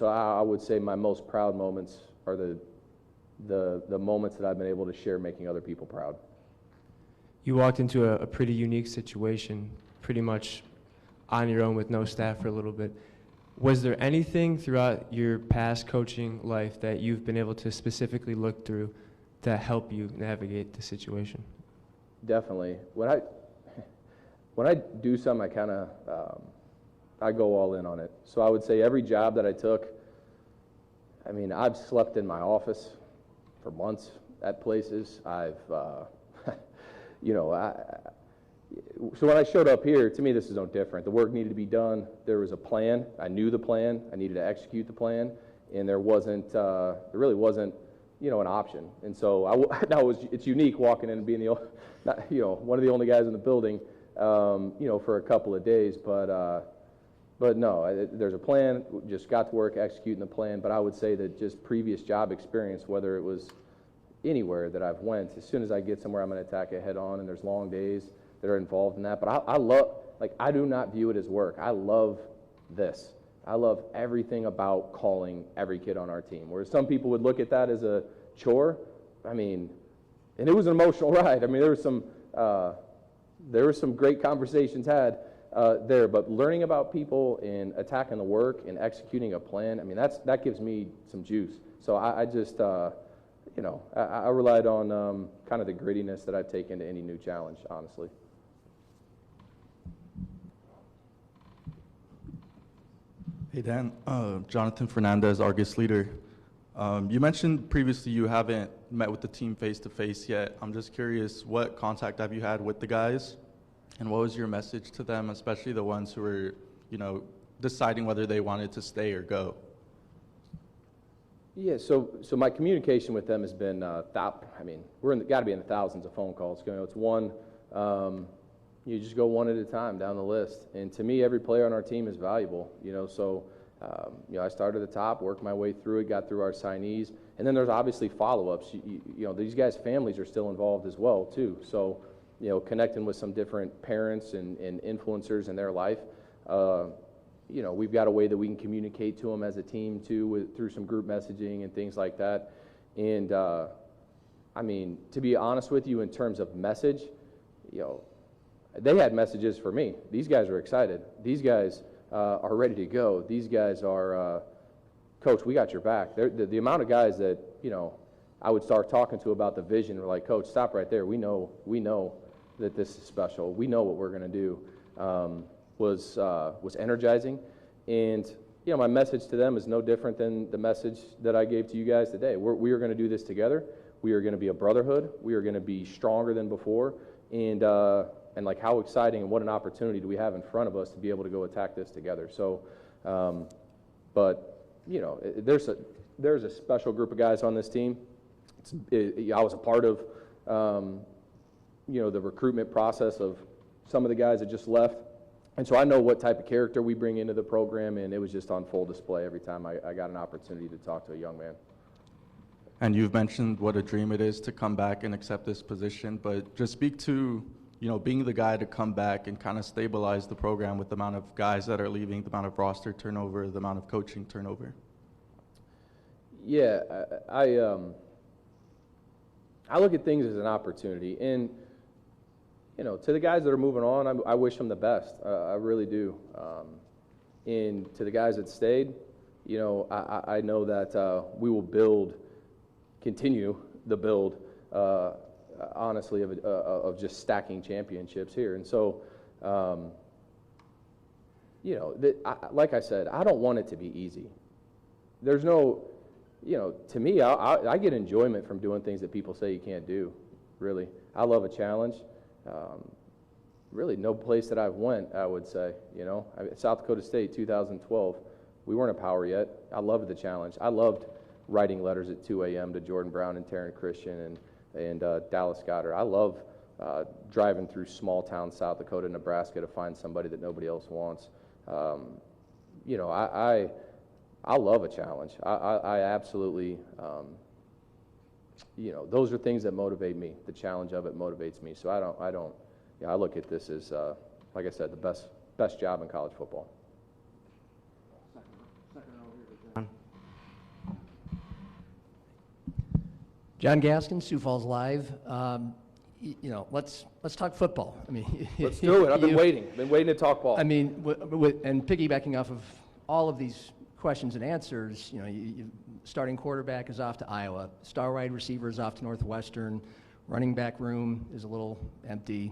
I would say my most proud moments are the moments that I've been able to share making other people proud. you walked into a pretty unique situation, pretty much on your own with no staff for a little bit. Was there anything throughout your past coaching life that you've been able to specifically look through to help you navigate the situation? Definitely. When I do something, I go all in on it. So I would say every job that I took, I mean, I've slept in my office for months at places. So when I showed up here, to me, this is no different. The work needed to be done. There was a plan. I knew the plan. I needed to execute the plan, and there really wasn't, an option. And so it's unique walking in and being one of the only guys in the building, for a couple of days. But no, there's a plan. Just got to work executing the plan. But I would say that just previous job experience, whether it was anywhere that I've went, as soon as I get somewhere, I'm going to attack it head on, and there's long days that are involved in that. But I do not view it as work. I love this. I love everything about calling every kid on our team. Whereas some people would look at that as a chore. I mean, and it was an emotional ride. I mean, there were some great conversations had there, but learning about people and attacking the work and executing a plan, I mean, that gives me some juice. So I just, I relied on kind of the grittiness that I've taken to any new challenge, honestly. Hey, Dan. Jonathan Fernandez, Argus leader. You mentioned previously you haven't met with the team face-to-face yet. I'm just curious, what contact have you had with the guys? And what was your message to them, especially the ones who were, deciding whether they wanted to stay or go? Yeah, so my communication with them has been, we're got to be in the thousands of phone calls. It's one, you just go one at a time down the list. And to me, every player on our team is valuable, I started at the top, worked my way through it, got through our signees. And then there's obviously follow-ups. These guys' families are still involved as well, too. So, connecting with some different parents and influencers in their life, we've got a way that we can communicate to them as a team too, through some group messaging and things like that. And to be honest with you, in terms of message, they had messages for me. These guys are excited. These guys are ready to go. These guys are, Coach, we got your back. The amount of guys that I would start talking to about the vision were like, Coach, stop right there. We know that this is special. We know what we're going to do. Was energizing, and my message to them is no different than the message that I gave to you guys today. We are going to do this together. We are going to be a brotherhood. We are going to be stronger than before, and like how exciting and what an opportunity do we have in front of us to be able to go attack this together. So, there's a special group of guys on this team. I was a part of the recruitment process of some of the guys that just left. And so I know what type of character we bring into the program, and it was just on full display every time I got an opportunity to talk to a young man. And you've mentioned what a dream it is to come back and accept this position, but just speak to, being the guy to come back and kind of stabilize the program with the amount of guys that are leaving, the amount of roster turnover, the amount of coaching turnover. Yeah, I look at things as an opportunity, and to the guys that are moving on, I wish them the best. I really do. And to the guys that stayed, I know that we will continue the build, honestly, of just stacking championships here. And so, like I said, I don't want it to be easy. There's no, to me, I get enjoyment from doing things that people say you can't do, really. I love a challenge. Really no place that I've went, I would say, South Dakota State 2012, we weren't a power yet. I loved the challenge. I loved writing letters at 2 a.m. to Jordan Brown and Taryn Christian and Dallas Goddard. I love driving through small town South Dakota, Nebraska to find somebody that nobody else wants. I love a challenge. I absolutely, those are things that motivate me. The challenge of it motivates me. So I look at this as, like I said, the best job in college football. John Gaskin, Sioux Falls Live. let's talk football. I mean, Let's do it. I've been waiting. Been waiting to talk ball. I mean, and piggybacking off of all of these questions and answers, starting quarterback is off to Iowa, star wide receiver is off to Northwestern, running back room is a little empty.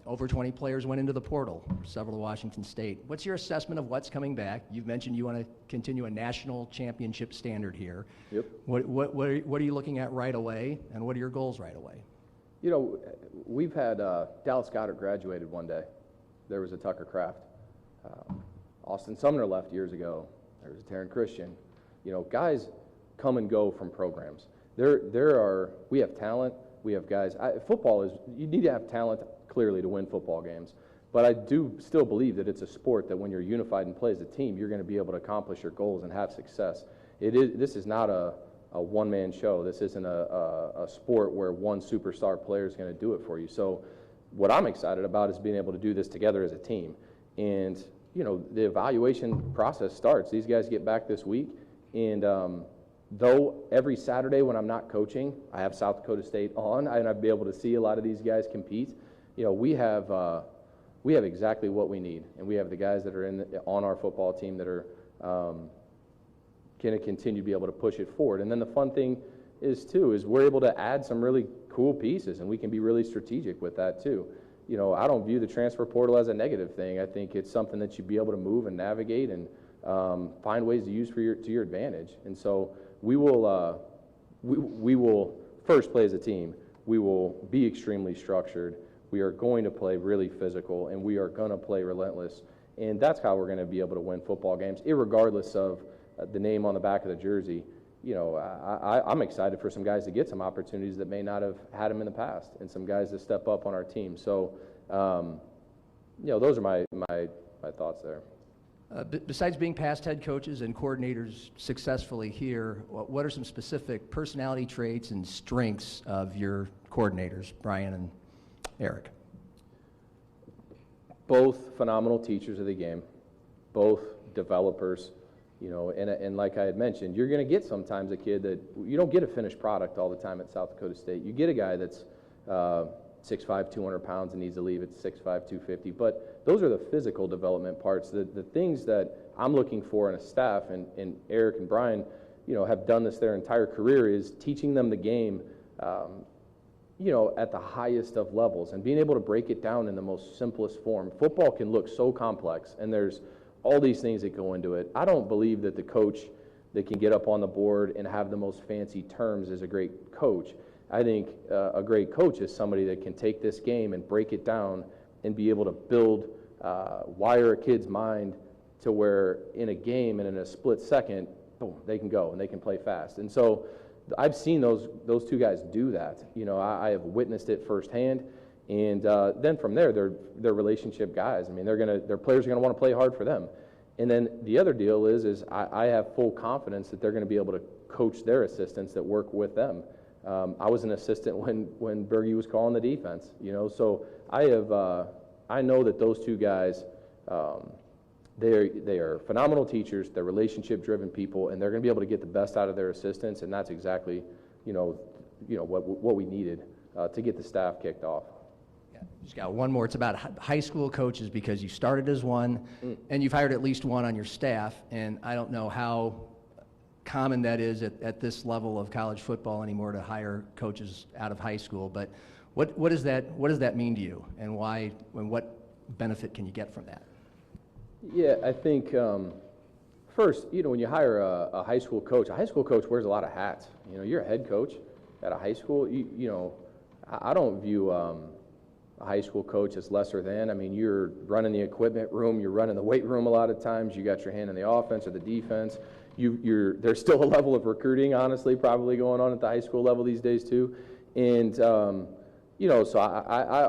Over 20 players went into the portal, several to Washington State. What's your assessment of what's coming back? You've mentioned you want to continue a national championship standard here. Yep. What are you looking at right away, and what are your goals right away? We've had Dallas Goddard graduated one day. There was a Tucker Kraft. Austin Sumner left years ago. There was a Taryn Christian. Guys come and go from programs. We have talent. We have guys. Football is, you need to have talent clearly to win football games. But I do still believe that it's a sport that when you're unified and play as a team, you're going to be able to accomplish your goals and have success. This is not a one-man show. This isn't a sport where one superstar player is going to do it for you. So what I'm excited about is being able to do this together as a team. And, the evaluation process starts. These guys get back this week. And though every Saturday when I'm not coaching, I have South Dakota State on, and I'd be able to see a lot of these guys compete, we have exactly what we need. And we have the guys that are on our football team that are going to continue to be able to push it forward. And then the fun thing is we're able to add some really cool pieces, and we can be really strategic with that too. I don't view the transfer portal as a negative thing. I think it's something that you'd be able to move and navigate and find ways to use to your advantage. And so we will first play as a team. We will be extremely structured. We are going to play really physical, and we are going to play relentless. And that's how we're going to be able to win football games, irregardless of the name on the back of the jersey. I'm excited for some guys to get some opportunities that may not have had them in the past, and some guys to step up on our team. So, those are my thoughts there. Besides being past head coaches and coordinators successfully here, what are some specific personality traits and strengths of your coordinators, Brian and Eric? Both phenomenal teachers of the game, both developers. And like I had mentioned, you're going to get sometimes a kid that you don't get a finished product all the time at South Dakota State. You get a guy that's 6'5", 200 pounds and needs to leave at 6'5", 250. But those are the physical development parts, the things that I'm looking for in a staff, and Eric and Brian, have done this their entire career, is teaching them the game, at the highest of levels and being able to break it down in the most simplest form. Football can look so complex, and there's all these things that go into it. I don't believe that the coach that can get up on the board and have the most fancy terms is a great coach. I think a great coach is somebody that can take this game and break it down and be able to build, wire a kid's mind to where in a game and in a split second, boom, they can go and they can play fast. And so I've seen those two guys do that. I have witnessed it firsthand. And then from there, they're relationship guys. I mean, their players are going to want to play hard for them. And then the other deal is I have full confidence that they're going to be able to coach their assistants that work with them. I was an assistant when Bergie was calling the defense. So I know that those two guys, they are phenomenal teachers. They're relationship-driven people, and they're going to be able to get the best out of their assistants. And that's exactly, what we needed to get the staff kicked off. Just got one more. It's about high school coaches, because you started as one, and you've hired at least one on your staff. And I don't know how common that is at this level of college football anymore to hire coaches out of high school. But what does that mean to you, and why? And what benefit can you get from that? Yeah, I think first, when you hire a high school coach wears a lot of hats. You're a head coach at a high school. I don't view a high school coach as lesser than. I mean, you're running the equipment room, you're running the weight room a lot of times, you got your hand in the offense or the defense. There's still a level of recruiting, honestly, probably going on at the high school level these days too. And, so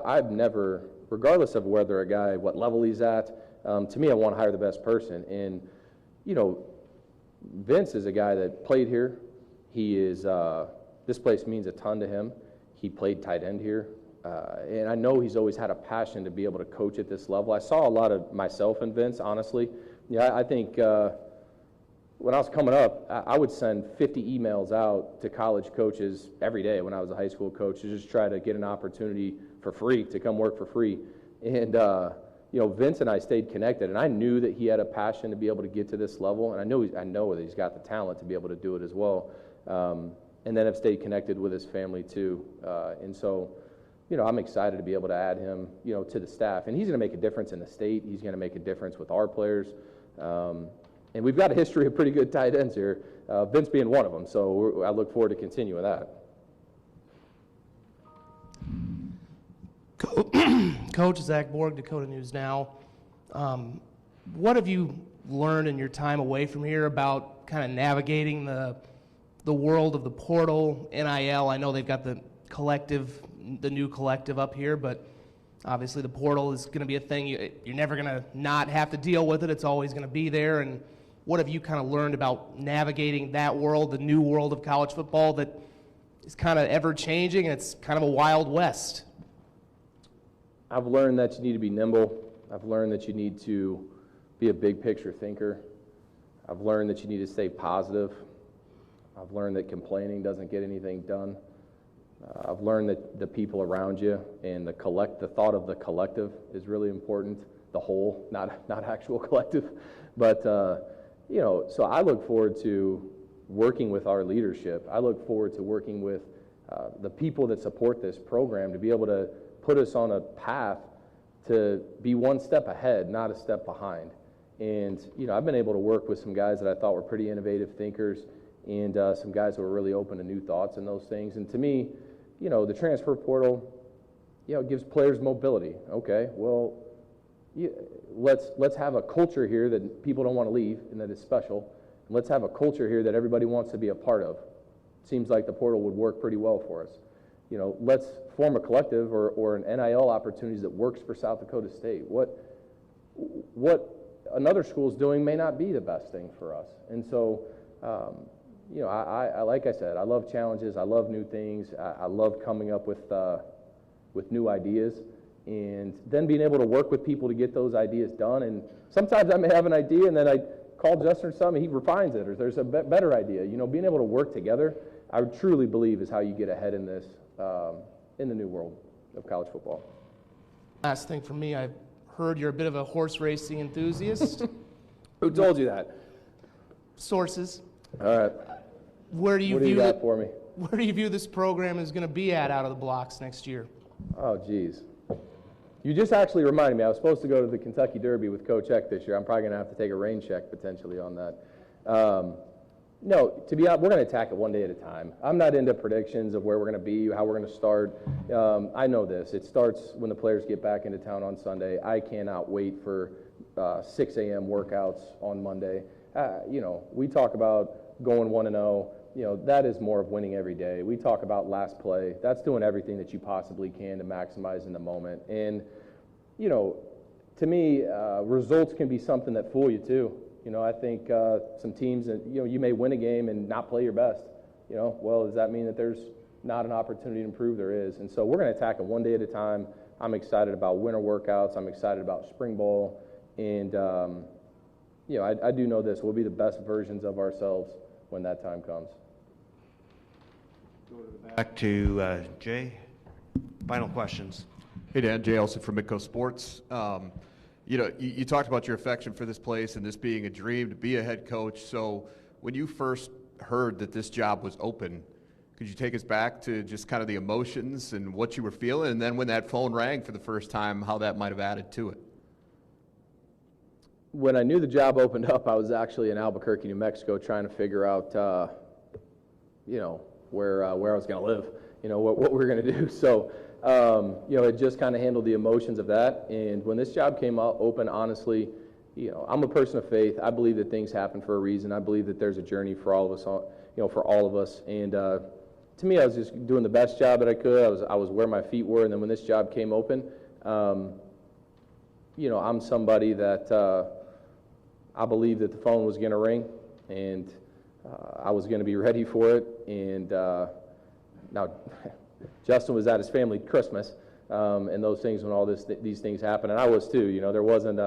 I've never, regardless of whether a guy, what level he's at, to me, I want to hire the best person. And, Vince is a guy that played here. He is, this place means a ton to him. He played tight end here. And I know he's always had a passion to be able to coach at this level. I saw a lot of myself in Vince, honestly. Yeah, I think, when I was coming up, I would send 50 emails out to college coaches every day when I was a high school coach to just try to get an opportunity for free, to come work for free. And, Vince and I stayed connected, and I knew that he had a passion to be able to get to this level, and I know that he's got the talent to be able to do it as well. And then I've stayed connected with his family too. And so, I'm excited to be able to add him, to the staff. And he's going to make a difference in the state. He's going to make a difference with our players. And we've got a history of pretty good tight ends here, Vince being one of them. So I look forward to continuing that. Coach Zach Borg, Dakota News Now. What have you learned in your time away from here about kind of navigating the world of the portal, NIL? I know they've got the new collective up here, but obviously the portal is going to be a thing. You're never going to not have to deal with it. It's always going to be there. And what have you kind of learned about navigating that world, the new world of college football that is kind of ever-changing, and it's kind of a wild west? I've learned that you need to be nimble. I've learned that you need to be a big-picture thinker. I've learned that you need to stay positive. I've learned that complaining doesn't get anything done. I've learned that the people around you and the thought of the collective is really important, the whole, not actual collective. But, so I look forward to working with our leadership. I look forward to working with the people that support this program to be able to put us on a path to be one step ahead, not a step behind. And, I've been able to work with some guys that I thought were pretty innovative thinkers and some guys who are really open to new thoughts and those things. And to me, the transfer portal, it gives players mobility. Okay, well, let's have a culture here that people don't want to leave and that is special. And let's have a culture here that everybody wants to be a part of. Seems like the portal would work pretty well for us. Let's form a collective or an NIL opportunities that works for South Dakota State. What another school's doing may not be the best thing for us. And so, I like I said, I love challenges. I love new things. I love coming up with new ideas, and then being able to work with people to get those ideas done. And sometimes I may have an idea, and then I call Justin or something, he refines it, or there's a better idea. Being able to work together, I truly believe is how you get ahead in this, in the new world of college football. Last thing for me, I've heard you're a bit of a horse racing enthusiast. Who told you that? Sources. All right. Where do you What do you got for me? Where do you view this program is going to be at out of the blocks next year? Oh, geez. You just actually reminded me. I was supposed to go to the Kentucky Derby with Coach Eck this year. I'm probably going to have to take a rain check potentially on that. No, to be honest, we're going to attack it one day at a time. I'm not into predictions of where we're going to be, how we're going to start. I know this. It starts when the players get back into town on Sunday. I cannot wait for 6 a.m. workouts on Monday. We talk about going 1-0. That is more of winning every day. We talk about last play. That's doing everything that you possibly can to maximize in the moment. And, to me, results can be something that fool you too. I think some teams that, you may win a game and not play your best. Well, does that mean that there's not an opportunity to improve? There is. And so we're going to attack it one day at a time. I'm excited about winter workouts. I'm excited about spring ball. And, I do know this. We'll be the best versions of ourselves when that time comes. Back to Jay. Final questions. Hey, Dan. Jay Elson from Midco Sports. You talked about your affection for this place and this being a dream to be a head coach. So when you first heard that this job was open, could you take us back to just kind of the emotions and what you were feeling? And then when that phone rang for the first time, how that might have added to it? When I knew the job opened up, I was actually in Albuquerque, New Mexico, trying to figure out, where I was going to live, what we were going to do. So, it just kind of handled the emotions of that. And when this job came out open, honestly, I'm a person of faith. I believe that things happen for a reason. I believe that there's a journey for all of us, for all of us. And to me, I was just doing the best job that I could. I was where my feet were. And then when this job came open, I'm somebody that I believed that the phone was going to ring, and I was going to be ready for it. And now, Justin was at his family Christmas, and those things when all these things happened, and I was too. There wasn't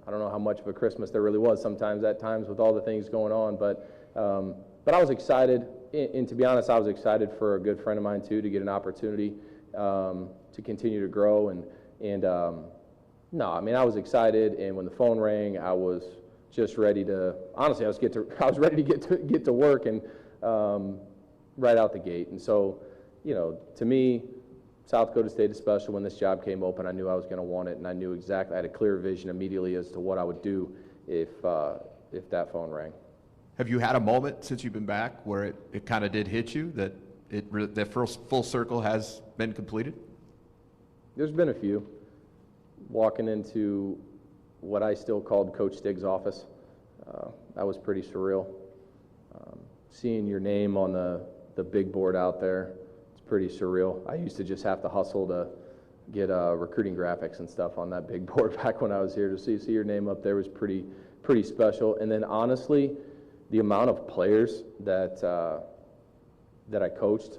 I don't know how much of a Christmas there really was sometimes at times with all the things going on, but I was excited, and to be honest, I was excited for a good friend of mine too to get an opportunity to continue to grow, and no, I mean, I was excited, and when the phone rang, I was just ready to, honestly, I was ready to get to work, and right out the gate. And so, you know, to me, South Dakota State is special. When this job came open, I knew I was going to want it, and I knew exactly, I had a clear vision immediately as to what I would do if that phone rang. Have you had a moment since you've been back where it kind of did hit you that that first full circle has been completed? There's been a few. Walking into what I still called Coach Stig's office, that was pretty surreal. Seeing your name on the big board out there, it's pretty surreal. I used to just have to hustle to get recruiting graphics and stuff on that big board back when I was here. To see your name up there was pretty special. And then honestly, the amount of players that I coached,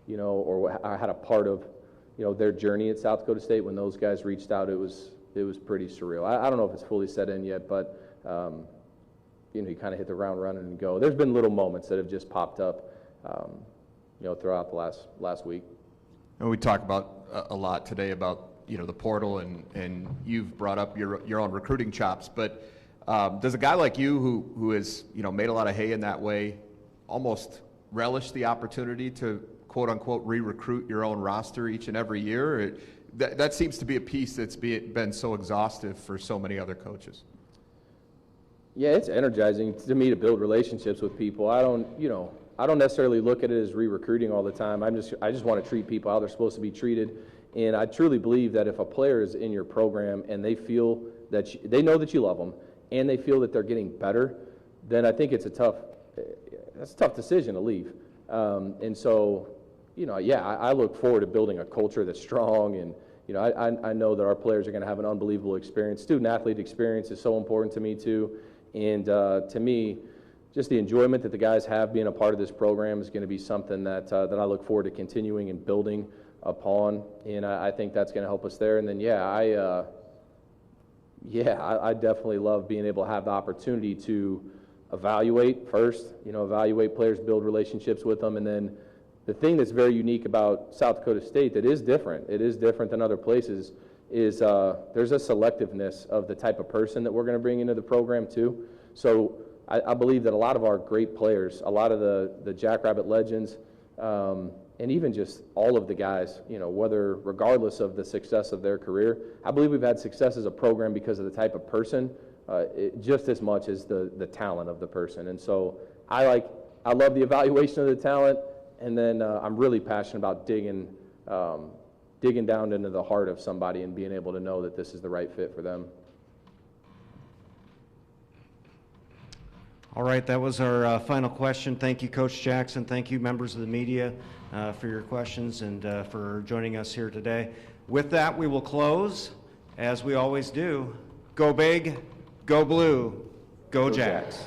you know, or I had a part of, you know, their journey at South Dakota State, when those guys reached out, it was pretty surreal. I don't know if it's fully set in yet, but you know, you kind of hit the ground running and go. There's been little moments that have just popped up, you know, throughout the last week. And we talk about a lot today about, you know, the portal, and you've brought up your own recruiting chops, but does a guy like you who has, you know, made a lot of hay in that way almost relish the opportunity to quote unquote re-recruit your own roster each and every year? That seems to be a piece that's been so exhaustive for so many other coaches. Yeah, it's energizing to me to build relationships with people. I don't necessarily look at it as re-recruiting all the time. I just want to treat people how they're supposed to be treated. And I truly believe that if a player is in your program and they feel that they know that you love them and they feel that they're getting better, then I think that's a tough decision to leave. And so, you know, yeah, I look forward to building a culture that's strong, and you know, I know that our players are going to have an unbelievable experience. Student-athlete experience is so important to me too, and to me, just the enjoyment that the guys have being a part of this program is going to be something that I look forward to continuing and building upon, and I think that's going to help us there. And then, I definitely love being able to have the opportunity to evaluate first, you know, evaluate players, build relationships with them, and then the thing that's very unique about South Dakota State that is different, it is different than other places, is there's a selectiveness of the type of person that we're going to bring into the program too. So I believe that a lot of our great players, a lot of the Jackrabbit legends, and even just all of the guys, you know, regardless of the success of their career, I believe we've had success as a program because of the type of person, just as much as the talent of the person. And so I love the evaluation of the talent, and then I'm really passionate about digging down into the heart of somebody and being able to know that this is the right fit for them. All right, that was our final question. Thank you, Coach Jackson. Thank you, members of the media, for your questions and for joining us here today. With that, we will close, as we always do. Go big, go blue, go Jacks.